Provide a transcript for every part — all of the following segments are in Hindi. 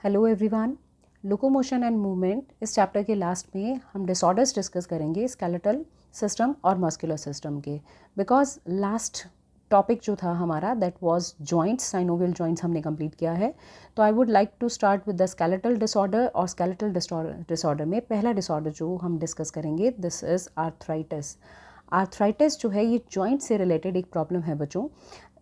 Hello everyone. Locomotion and movement इस चैप्टर के लास्ट में हम डिसऑर्डर्स डिस्कस करेंगे स्केलेटल सिस्टम और मस्कुलर सिस्टम के। बिकॉज लास्ट टॉपिक जो था हमारा that was joints, synovial joints हमने कंप्लीट किया है। तो I would like to start with the skeletal disorder. और स्केलेटल डिसऑर्डर में पहला डिसऑर्डर जो हम डिस्कस करेंगे दिस इज़ आर्थराइटिस। आर्थराइटिस जो है ये जॉइंट से रिलेटेड एक प्रॉब्लम है बच्चों।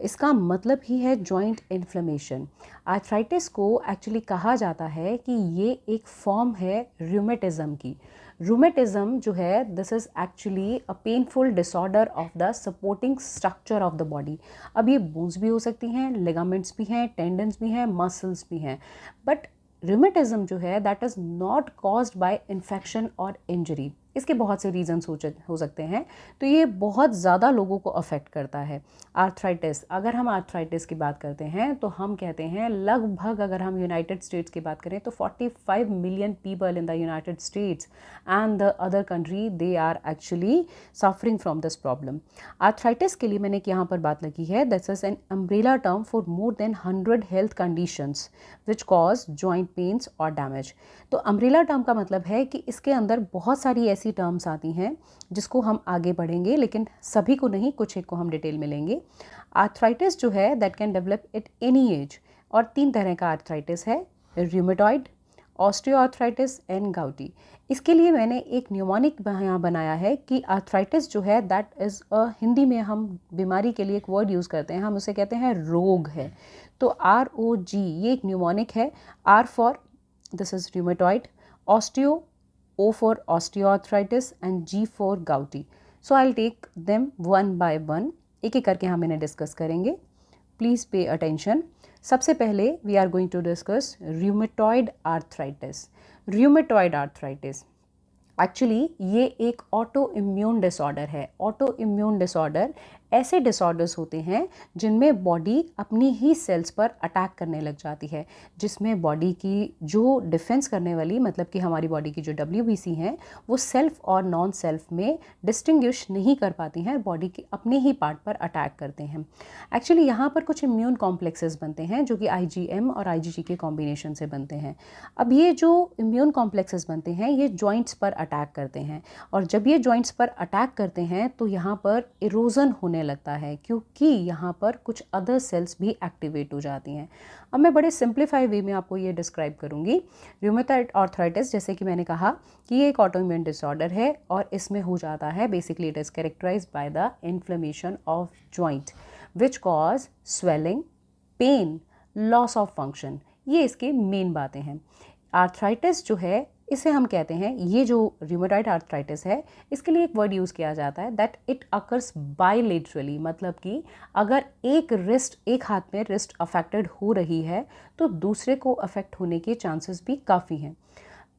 इसका मतलब ही है जॉइंट इन्फ्लेमेशन। आर्थराइटिस को एक्चुअली कहा जाता है कि ये एक फॉर्म है रूमेटिज्म की। रूमेटिज्म जो है this is actually a painful disorder of the supporting structure of the body. अब ये बोन्स भी हो सकती हैं, लिगामेंट्स भी हैं, टेंडन्स भी हैं, मसल्स भी हैं। बट रूमेटिज्म जो है that is not caused by infection और इंजरी। इसके बहुत से रीजंस हो सकते हैं। तो ये बहुत ज़्यादा लोगों को अफेक्ट करता है आर्थराइटिस। अगर हम आर्थराइटिस की बात करते हैं तो हम कहते हैं लगभग, अगर हम यूनाइटेड स्टेट्स की बात करें तो 45 million people in the United States and the other country they are actually suffering from this problem. Arthritis के लिए मैंने यहाँ पर बात लगी है this is an umbrella term for more than 100 health conditions which cause joint pains और डैमेज। तो अम्ब्रेला टर्म का मतलब है कि इसके अंदर बहुत सारी ऐसी टर्म्स आती हैं जिसको हम आगे बढ़ेंगे, लेकिन सभी को नहीं, कुछ एक को हम डिटेल में लेंगे। आर्थराइटिस जो है that can develop at any as. और 3 तरह का आर्थराइटिस है, रूमेटॉइड, ऑस्टियोआर्थराइटिस एंड गाउटी। इसके लिए मैंने एक न्यूमोनिक यहाँ बनाया है कि आर्थराइटिस जो है दैट इज़ हिंदी में हम बीमारी के लिए एक वर्ड यूज़ करते हैं, हम उसे कहते हैं रोग है। तो ROG ये एक न्यूमोनिक है। R for this is rheumatoid, osteo O for osteoarthritis and G for gouty. So I'll take them one by one. एक एक करके हम इन्हें डिस्कस करेंगे। प्लीज़ पे अटेंशन। सबसे पहले we are going to discuss rheumatoid arthritis. Rheumatoid arthritis actually ये एक ऑटो इम्यून डिसऑर्डर है। ऑटो इम्यून डिसऑर्डर ऐसे डिसऑर्डर्स होते हैं जिनमें बॉडी अपनी ही सेल्स पर अटैक करने लग जाती है, जिसमें बॉडी की जो डिफेंस करने वाली, मतलब कि हमारी बॉडी की जो WBC हैं, वो सेल्फ और नॉन सेल्फ में डिस्टिंग्विश नहीं कर पाती हैं, बॉडी के अपने ही पार्ट पर अटैक करते हैं। एक्चुअली यहाँ पर कुछ इम्यून कॉम्प्लेक्सेस बनते हैं जो कि IgM और IgG के कॉम्बिनेशन से बनते हैं। अब ये जो इम्यून कॉम्प्लेक्सेस बनते हैं ये जॉइंट्स पर अटैक करते हैं, और जब ये जॉइंट्स पर अटैक करते हैं तो यहाँ पर इरोजन होने लगता है, क्योंकि यहाँ पर कुछ अदर सेल्स भी एक्टिवेट हो जाती हैं। अब मैं बड़े सिंप्लीफाई वे में आपको ये डिस्क्राइब करूँगी। रूमेटॉइड आर्थराइटिस, जैसे कि मैंने कहा कि ये एक ऑटोइम्यून डिसऑर्डर है और इसमें हो जाता है basically it is characterized by the inflammation of joint which cause swelling, pain, loss of function. ये इसके मेन बातें हैं। आर्थराइटिस जो है इसे हम कहते हैं, ये जो रूमेटॉइड आर्थराइटिस है इसके लिए एक वर्ड यूज़ किया जाता है दैट इट अकर्स बायलेटरली। मतलब कि अगर एक हाथ में रिस्ट अफेक्टेड हो रही है तो दूसरे को अफेक्ट होने के चांसेस भी काफ़ी हैं।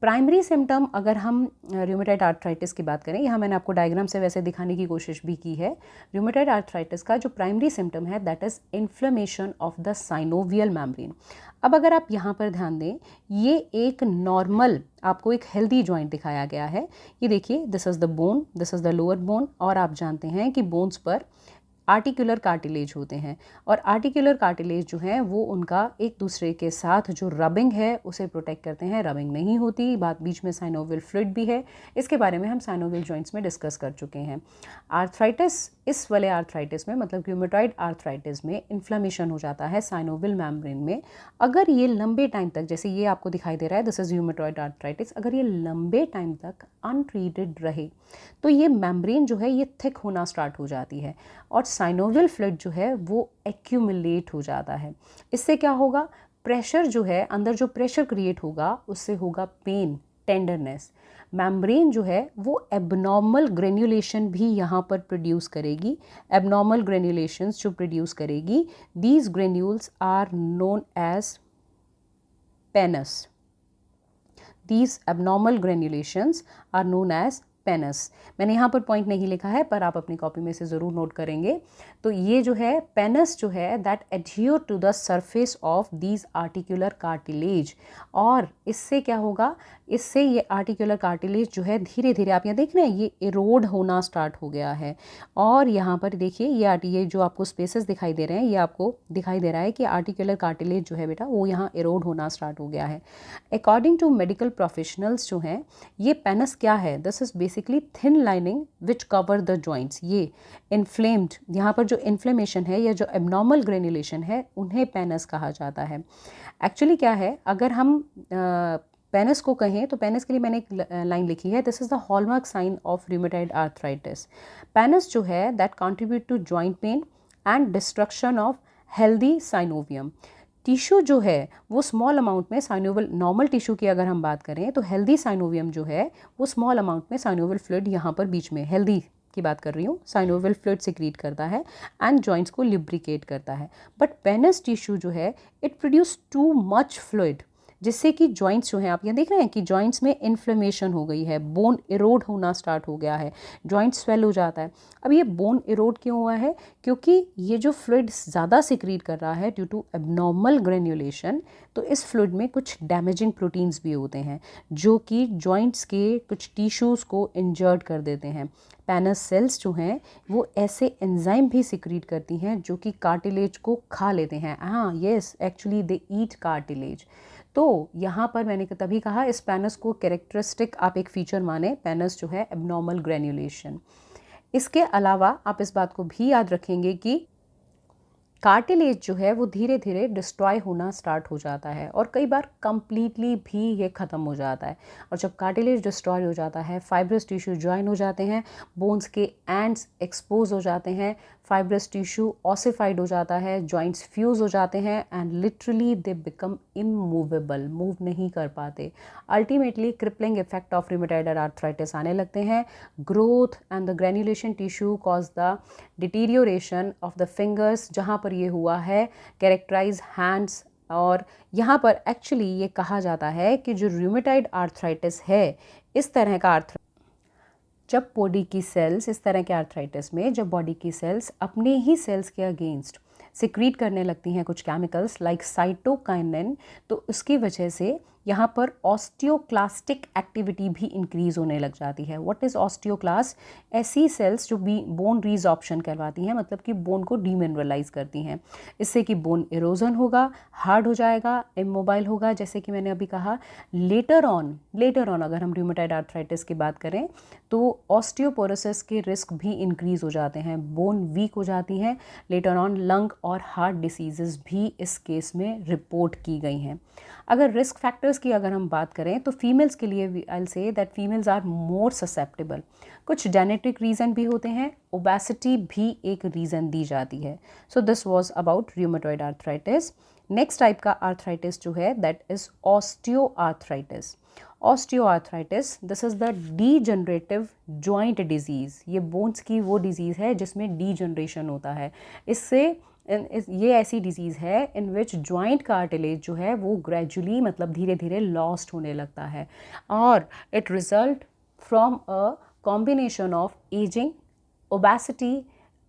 प्राइमरी सिम्टम अगर हम रूमेटॉइड आर्थराइटिस की बात करें, यहाँ मैंने आपको डायग्राम से वैसे दिखाने की कोशिश भी की है। रूमेटॉइड आर्थराइटिस का जो प्राइमरी सिम्टम है that is inflammation of the synovial membrane. अब अगर आप यहाँ पर ध्यान दें, ये एक नॉर्मल आपको एक हेल्दी जॉइंट दिखाया गया है। ये देखिए this is the bone, this is the lower bone, और आप जानते हैं कि बोन्स पर आर्टिकुलर कार्टिलेज होते हैं, और आर्टिकुलर कार्टिलेज जो है वो उनका एक दूसरे के साथ जो रबिंग है उसे प्रोटेक्ट करते हैं। रबिंग नहीं होती, बात बीच में साइनोवियल फ्लूइड भी है, इसके बारे में हम साइनोवियल जॉइंट्स में डिस्कस कर चुके हैं। आर्थराइटिस, इस वाले आर्थराइटिस में मतलब रूमेटॉइड आर्थराइटिस में इन्फ्लेमेशन हो जाता है साइनोवियल मेम्ब्रेन में। अगर ये लंबे टाइम तक, जैसे ये आपको दिखाई दे रहा है दिस इज रूमेटॉइड आर्थराइटिस, अगर ये लंबे टाइम तक अनट्रीटेड रहे तो ये मेम्ब्रेन जो है ये थिक होना स्टार्ट हो जाती है और साइनोवियल फ्लूइड जो है वो एक्यूमुलेट हो जाता है। इससे क्या होगा, प्रेशर जो है, अंदर जो प्रेशर क्रिएट होगा उससे होगा पेन, टेंडरनेस। मेम्ब्रेन जो है वो एबनॉर्मल ग्रेन्युलेशन भी यहाँ पर प्रोड्यूस करेगी। एबनॉर्मल ग्रेन्युलेशंस जो प्रोड्यूस करेगी, these granules are known as pannus. These abnormal granulations are known as pannus. मैंने यहाँ पर पॉइंट नहीं लिखा है पर आप अपनी कॉपी में से ज़रूर नोट करेंगे। तो ये जो है पेनस जो है that adhere to the surface of these articular cartilage. और इससे क्या होगा, इससे ये आर्टिकुलर कार्टिलेज जो है धीरे धीरे, आप यहाँ देख रहे हैं ये इरोड होना स्टार्ट हो गया है। और यहाँ पर देखिए ये जो आपको स्पेसेस दिखाई दे रहे हैं, ये आपको दिखाई दे रहा है कि आर्टिकुलर कार्टिलेज जो है बेटा वो यहाँ इरोड होना स्टार्ट हो गया है। अकॉर्डिंग टू मेडिकल प्रोफेशनल्स जो हैं, ये पेनस क्या है, this is basically thin lining which cover the joints. ये इन्फ्लेम्ड, यहाँ पर जो इन्फ्लेमेशन है या जो एबनॉर्मल ग्रेन्युलेशन है उन्हें पेनस कहा जाता है। एक्चुअली क्या है, अगर हम पेनस को कहें तो पेनस के लिए मैंने एक लाइन लिखी है, this is the hallmark sign of rheumatoid arthritis. Pannus जो है that contribute to joint pain and destruction of healthy synovium. Tissue जो है वो स्मॉल अमाउंट में साइनोवियल, नॉर्मल टिश्यू की अगर हम बात करें तो हेल्दी साइनोवियम जो है वो स्मॉल अमाउंट में साइनोवियल फ्लूइड, यहाँ पर बीच में हेल्दी की बात कर रही हूँ, साइनोवियल फ्लूइड सिक्रीट करता है एंड जॉइंट्स को लिब्रिकेट करता है। बट पेनस टिश्यू जो है it produce too much fluid, जिससे कि जॉइंट्स जो हैं, आप यहाँ देख रहे हैं कि जॉइंट्स में इन्फ्लेमेशन हो गई है, बोन इरोड होना स्टार्ट हो गया है, जॉइंट स्वेल हो जाता है। अब ये बोन इरोड क्यों हुआ है, क्योंकि ये जो फ्लूइड ज़्यादा सिक्रीट कर रहा है ड्यू टू एबनॉर्मल ग्रेन्युलेशन, तो इस फ्लूइड में कुछ डैमेजिंग प्रोटीन्स भी होते हैं जो कि जॉइंट्स के कुछ टिश्यूज़ को इंजर्ड कर देते हैं। पेनस सेल्स जो हैं वो ऐसे एंजाइम भी सिक्रीट करती हैं जो कि कार्टिलेज को खा लेते हैं। हाँ yes, actually they eat cartilage. तो यहाँ पर मैंने तभी कहा इस पेनस को कैरेक्टरिस्टिक आप एक फीचर माने, पेनस जो है एबनॉर्मल ग्रेन्युलेशन। इसके अलावा आप इस बात को भी याद रखेंगे कि कार्टिलेज जो है वो धीरे धीरे डिस्ट्रॉय होना स्टार्ट हो जाता है और कई बार कंप्लीटली भी ये ख़त्म हो जाता है। और जब कार्टिलेज डिस्ट्रॉय हो जाता है, फाइब्रस टिश्यू ज्वाइन हो जाते हैं, बोन्स के एंड्स एक्सपोज हो जाते हैं, फाइब्रस टिश्यू ऑसिफाइड हो जाता है, जॉइंट्स फ्यूज हो जाते हैं and literally they become immovable, move नहीं कर पाते। Ultimately crippling effect of rheumatoid arthritis आने लगते हैं। Growth and the granulation tissue cause the deterioration of the fingers, जहाँ पर ये हुआ है कैरेक्टराइज हैंड्स। और यहाँ पर एक्चुअली ये कहा जाता है कि जो रूमेटॉइड आर्थराइटिस है, इस तरह का जब बॉडी की सेल्स, इस तरह के आर्थराइटिस में जब बॉडी की सेल्स अपने ही सेल्स के अगेंस्ट सिक्रीट करने लगती हैं कुछ केमिकल्स लाइक साइटोकाइनिन, तो उसकी वजह से यहाँ पर ऑस्टियोक्लास्टिक एक्टिविटी भी इंक्रीज़ होने लग जाती है। What is osteoclast? ऐसी सेल्स जो बोन रीजॉर्प्शन करवाती हैं, मतलब कि बोन को डीमिनरलाइज करती हैं। इससे कि बोन इरोजन होगा, हार्ड हो जाएगा, इमोबाइल होगा, जैसे कि मैंने अभी कहा। लेटर ऑन अगर हम रूमेटॉइड आर्थराइटिस की बात करें तो ऑस्टियोपोरोसिस के रिस्क भी इंक्रीज़ हो जाते हैं, बोन वीक हो जाती हैं। लेटर ऑन लंग और हार्ट डिसीजेस भी इस केस में रिपोर्ट की गई हैं। अगर रिस्क फैक्टर्स की अगर हम बात करें तो फीमेल्स के लिए I will say that females are more susceptible. कुछ जेनेटिक रीज़न भी होते हैं, ओबेसिटी भी एक रीज़न दी जाती है। So this was about rheumatoid arthritis. Next type का आर्थराइटिस जो है that is osteoarthritis. Osteoarthritis, this is the degenerative joint disease. ये बोन्स की वो डिजीज़ है जिसमें डीजनरेशन होता है। इससे ये ऐसी डिजीज़ है इन विच जॉइंट कार्टिलेज जो है वो ग्रेजुअली, मतलब धीरे धीरे लॉस्ट होने लगता है और it result from a combination of ageing, obesity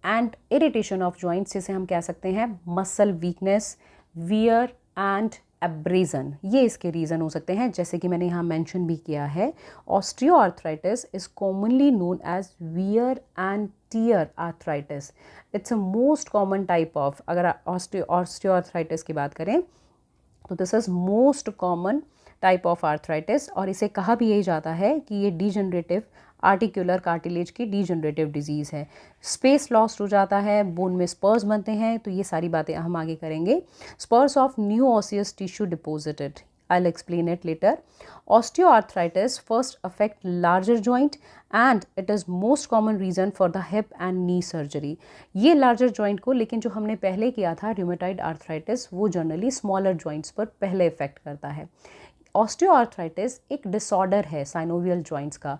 and irritation of joints, जिसे हम कह सकते हैं muscle weakness, wear and abrasion. ये इसके रीज़न हो सकते हैं, जैसे कि मैंने यहाँ मेंशन भी किया है। Osteoarthritis is commonly known as wear and tear arthritis. It's a most common type of, अगर ऑस्टियोआर्थराइटिस की बात करें तो this is most common type of arthritis. और इसे कहा भी यही जाता है कि ये डीजनरेटिव आर्टिकुलर कार्टिलेज की डीजनरेटिव डिजीज़ है। स्पेस लॉस्ट हो जाता है, बोन में स्पर्स बनते हैं, तो ये सारी बातें हम आगे करेंगे। Spurs of new osseous tissue deposited, I'll explain it later. Osteoarthritis first affect larger joint and it is most common reason for the hip and knee surgery. ये larger joint को, लेकिन जो हमने पहले किया था rheumatoid arthritis, वो जनरली smaller joints पर पहले इफेक्ट करता है। ऑस्टियोआर्थराइटिस एक डिसऑर्डर है साइनोवियल जॉइंट्स का।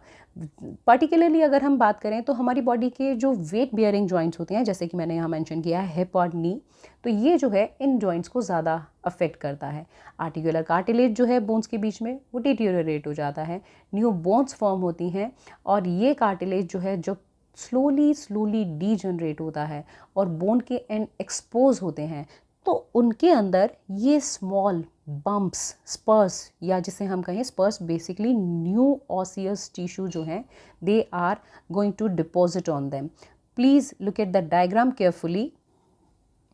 पर्टिकुलरली अगर हम बात करें तो हमारी बॉडी के जो वेट बियरिंग जॉइंट्स होते हैं, जैसे कि मैंने यहाँ मेंशन किया है हिप और नी, तो ये जो है इन जॉइंट्स को ज़्यादा अफेक्ट करता है। आर्टिकुलर कार्टिलेज जो है बोन्स के बीच में वो डिटीरियोरेट हो जाता है, न्यू बोन्स फॉर्म होती हैं और ये कार्टिलेज जो है जो स्लोली डीजनरेट होता है और बोन के एंड एक्सपोज होते हैं, तो उनके अंदर ये स्मॉल बम्प्स, स्पर्स, या जिसे हम कहें spurs, basically new osseous tissue जो हैं, they are going to deposit on them. Please look at the diagram carefully.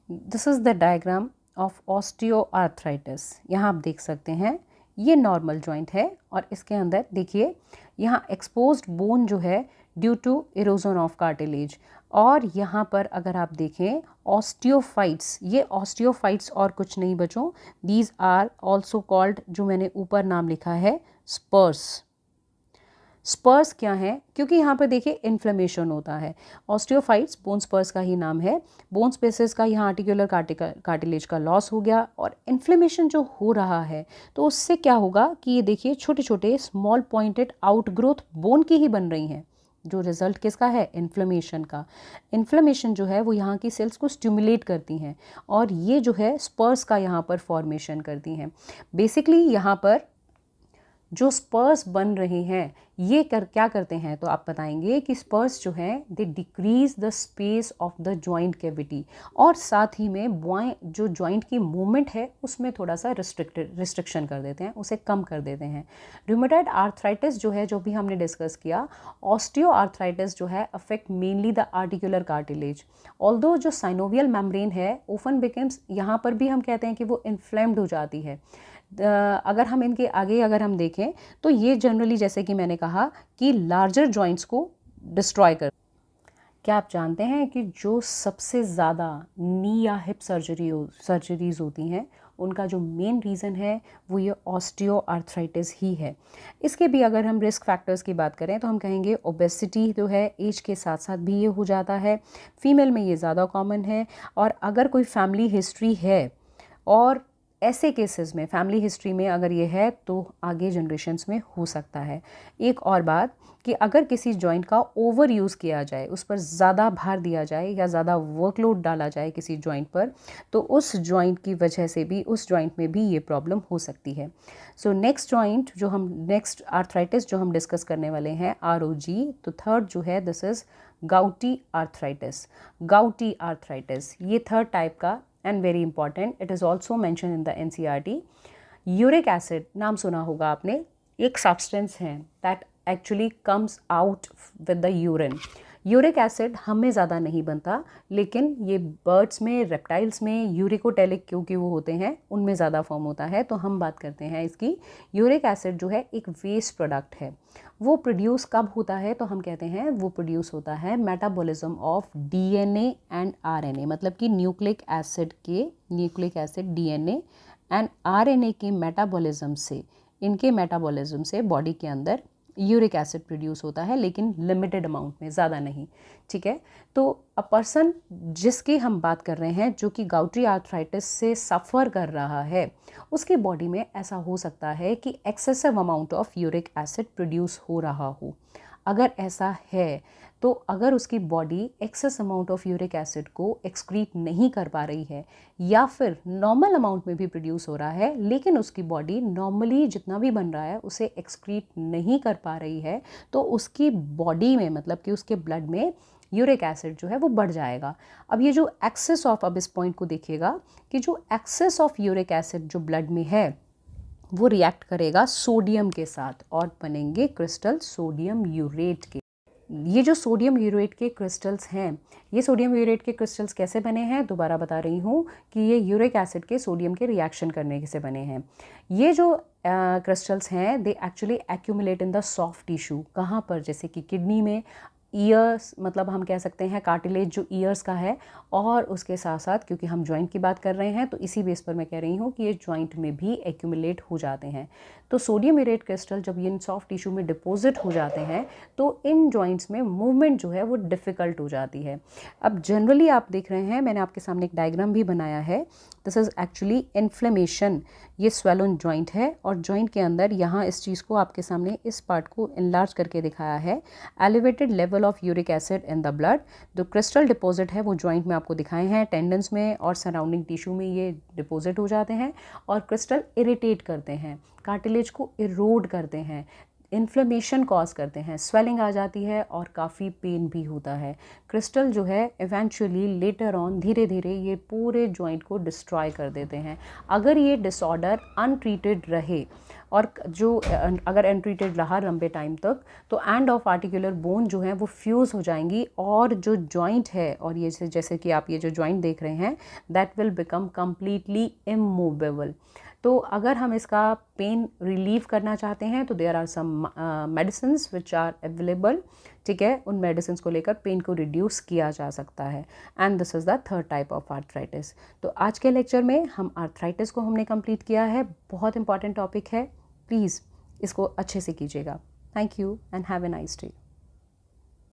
This is the diagram of osteoarthritis. यहाँ आप देख सकते हैं ये नॉर्मल जॉइंट है और इसके अंदर देखिए यहाँ एक्सपोज्ड बोन जो है due to erosion of cartilage, और यहाँ पर अगर आप देखें ऑस्टियोफाइट्स, ये ऑस्टियोफाइट्स और कुछ नहीं बच्चों, दीज आर ऑल्सो कॉल्ड, जो मैंने ऊपर नाम लिखा है, स्पर्स। स्पर्स क्या है? क्योंकि यहाँ पर देखिए इन्फ्लेमेशन होता है। ऑस्टियोफाइट्स बोन स्पर्स का ही नाम है। बोन स्पेसेस का यहाँ आर्टिकुलर कार्टिलेज का लॉस हो गया और इन्फ्लेमेशन जो हो रहा है, तो उससे क्या होगा कि ये देखिए छोटे छोटे स्मॉल पॉइंटेड आउटग्रोथ बोन की ही बन रही हैं, जो रिजल्ट किसका है? इन्फ्लेमेशन का। इन्फ्लेमेशन जो है वो यहाँ की सेल्स को स्टिमुलेट करती हैं और ये जो है स्पर्स का यहाँ पर फॉर्मेशन करती हैं। बेसिकली यहाँ पर जो स्पर्स बन रहे हैं ये क्या करते हैं, तो आप बताएंगे कि स्पर्स जो हैं they decrease the space of the joint cavity, और साथ ही में जो जॉइंट की मूवमेंट है उसमें थोड़ा सा रिस्ट्रिक्शन कर देते हैं, उसे कम कर देते हैं। रूमेटॉइड आर्थराइटिस जो है, जो भी हमने डिस्कस किया, ऑस्टियोआर्थराइटिस जो है affect mainly the articular cartilage. Although जो साइनोवियल मेम्ब्रेन है ओफन बिकम्स, यहाँ पर भी हम कहते हैं कि वो इन्फ्लेम्ड हो जाती है। अगर हम इनके आगे अगर हम देखें तो ये जनरली, जैसे कि मैंने कहा, कि लार्जर जॉइंट्स को डिस्ट्रॉय कर। क्या आप जानते हैं कि जो सबसे ज़्यादा नी या हिप सर्जरीज होती हैं उनका जो मेन रीज़न है वो ये ऑस्टियोआर्थराइटिस ही है। इसके भी अगर हम रिस्क फैक्टर्स की बात करें तो हम कहेंगे ओबेसिटी जो है एज के साथ साथ भी ये हो जाता है, फीमेल में ये ज़्यादा कॉमन है, और अगर कोई फैमिली हिस्ट्री है, और ऐसे केसेस में फैमिली हिस्ट्री में अगर ये है तो आगे जनरेशन्स में हो सकता है। एक और बात कि अगर किसी जॉइंट का ओवर यूज़ किया जाए, उस पर ज़्यादा भार दिया जाए या ज़्यादा वर्कलोड डाला जाए किसी जॉइंट पर, तो उस जॉइंट की वजह से भी उस जॉइंट में भी ये प्रॉब्लम हो सकती है। सो नेक्स्ट आर्थराइटिस जो हम डिस्कस करने वाले हैं, ROG, तो थर्ड जो है this is gouty arthritis. Gouty arthritis ये थर्ड टाइप का, and very important, it is also mentioned in the NCERT. Uric acid नाम सुना होगा आपने, एक सब्सटेंस है that actually comes out with the urine. Uric acid हमें ज़्यादा नहीं बनता, लेकिन ये बर्ड्स में, रेप्टाइल्स में यूरिकोटेलिक क्योंकि वो होते हैं उनमें ज़्यादा फॉर्म होता है। तो हम बात करते हैं इसकी। यूरिक एसिड जो है एक वेस्ट प्रोडक्ट है। वो प्रोड्यूस कब होता है, तो हम कहते हैं वो प्रोड्यूस होता है metabolism of DNA and RNA, मतलब कि nucleic acid DNA and RNA के मेटाबॉलिज्म से, इनके मेटाबॉलिज्म से बॉडी के अंदर यूरिक एसिड प्रोड्यूस होता है, लेकिन लिमिटेड अमाउंट में, ज़्यादा नहीं। ठीक है, तो अ पर्सन जिसकी हम बात कर रहे हैं जो कि गाउटी आर्थराइटिस से सफ़र कर रहा है, उसकी बॉडी में ऐसा हो सकता है कि excessive amount of uric acid produce हो रहा हो। अगर ऐसा है तो अगर उसकी body excess amount of uric acid को एक्सक्रीट नहीं कर पा रही है, या फिर नॉर्मल अमाउंट में भी प्रोड्यूस हो रहा है लेकिन उसकी बॉडी नॉर्मली जितना भी बन रहा है उसे एक्सक्रीट नहीं कर पा रही है, तो उसकी बॉडी में, मतलब कि उसके ब्लड में यूरिक एसिड जो है वो बढ़ जाएगा। अब ये जो एक्सेस ऑफ, अब इस पॉइंट को देखिएगा कि जो एक्सेस ऑफ यूरिक एसिड जो ब्लड में है वो रिएक्ट करेगा सोडियम के साथ और बनेंगे क्रिस्टल सोडियम यूरेट के। ये जो सोडियम यूरेट के क्रिस्टल्स हैं, ये सोडियम यूरेट के क्रिस्टल्स कैसे बने हैं, दोबारा बता रही हूँ कि ये यूरिक एसिड के सोडियम के रिएक्शन करने से बने हैं। ये जो क्रिस्टल्स हैं they actually accumulate in the soft tissue. कहाँ पर? जैसे कि किडनी में, ईयर्स, मतलब हम कह सकते हैं कार्टिलेज जो ईयर्स का है, और उसके साथ साथ क्योंकि हम जॉइंट की बात कर रहे हैं तो इसी बेस पर मैं कह रही हूँ कि ये जॉइंट में भी एक्यूमुलेट हो जाते हैं। तो सोडियम यूरेट क्रिस्टल जब ये इन सॉफ्ट टिश्यू में डिपॉजिट हो जाते हैं तो इन जॉइंट्स में मूवमेंट जो है वो डिफ़िकल्ट हो जाती है। अब जनरली आप देख रहे हैं, मैंने आपके सामने एक डायग्राम भी बनाया है, दिस इज़ एक्चुअली इन्फ्लेमेशन। ये स्वेलन जॉइंट है और जॉइंट के अंदर यहाँ इस चीज़ को आपके सामने इस पार्ट को इनलार्ज करके दिखाया है। Elevated level of uric acid in the blood, जो क्रिस्टल डिपॉजिट है वो जॉइंट में आपको दिखाए हैं, टेंडन्स में और सराउंडिंग टिश्यू में ये डिपॉजिट हो जाते हैं और क्रिस्टल इरिटेट करते हैं, कार्टिलेज को इरोड करते हैं, इन्फ्लेमेशन कॉज करते हैं, स्वेलिंग आ जाती है और काफ़ी पेन भी होता है। क्रिस्टल जो है इवेंचुअली लेटर ऑन धीरे धीरे ये पूरे जॉइंट को डिस्ट्रॉय कर देते हैं। अगर ये डिसऑर्डर अनट्रीटेड रहे और जो अगर अनट्रीटेड रहा लंबे टाइम तक, तो एंड ऑफ आर्टिकुलर बोन जो है वो फ्यूज़ हो जाएंगी और जो जॉइंट है, और ये जैसे कि आप ये जो जॉइंट देख रहे हैं, that will become completely immovable. तो अगर हम इसका पेन रिलीव करना चाहते हैं तो there are some medicines which are available, ठीक है, उन मेडिसिन को लेकर पेन को रिड्यूस किया जा सकता है। And this is the third type of arthritis. तो आज के लेक्चर में हम आर्थराइटिस को हमने कंप्लीट किया है। बहुत इंपॉर्टेंट टॉपिक है, प्लीज़ इसको अच्छे से कीजिएगा। Thank you and have a nice day.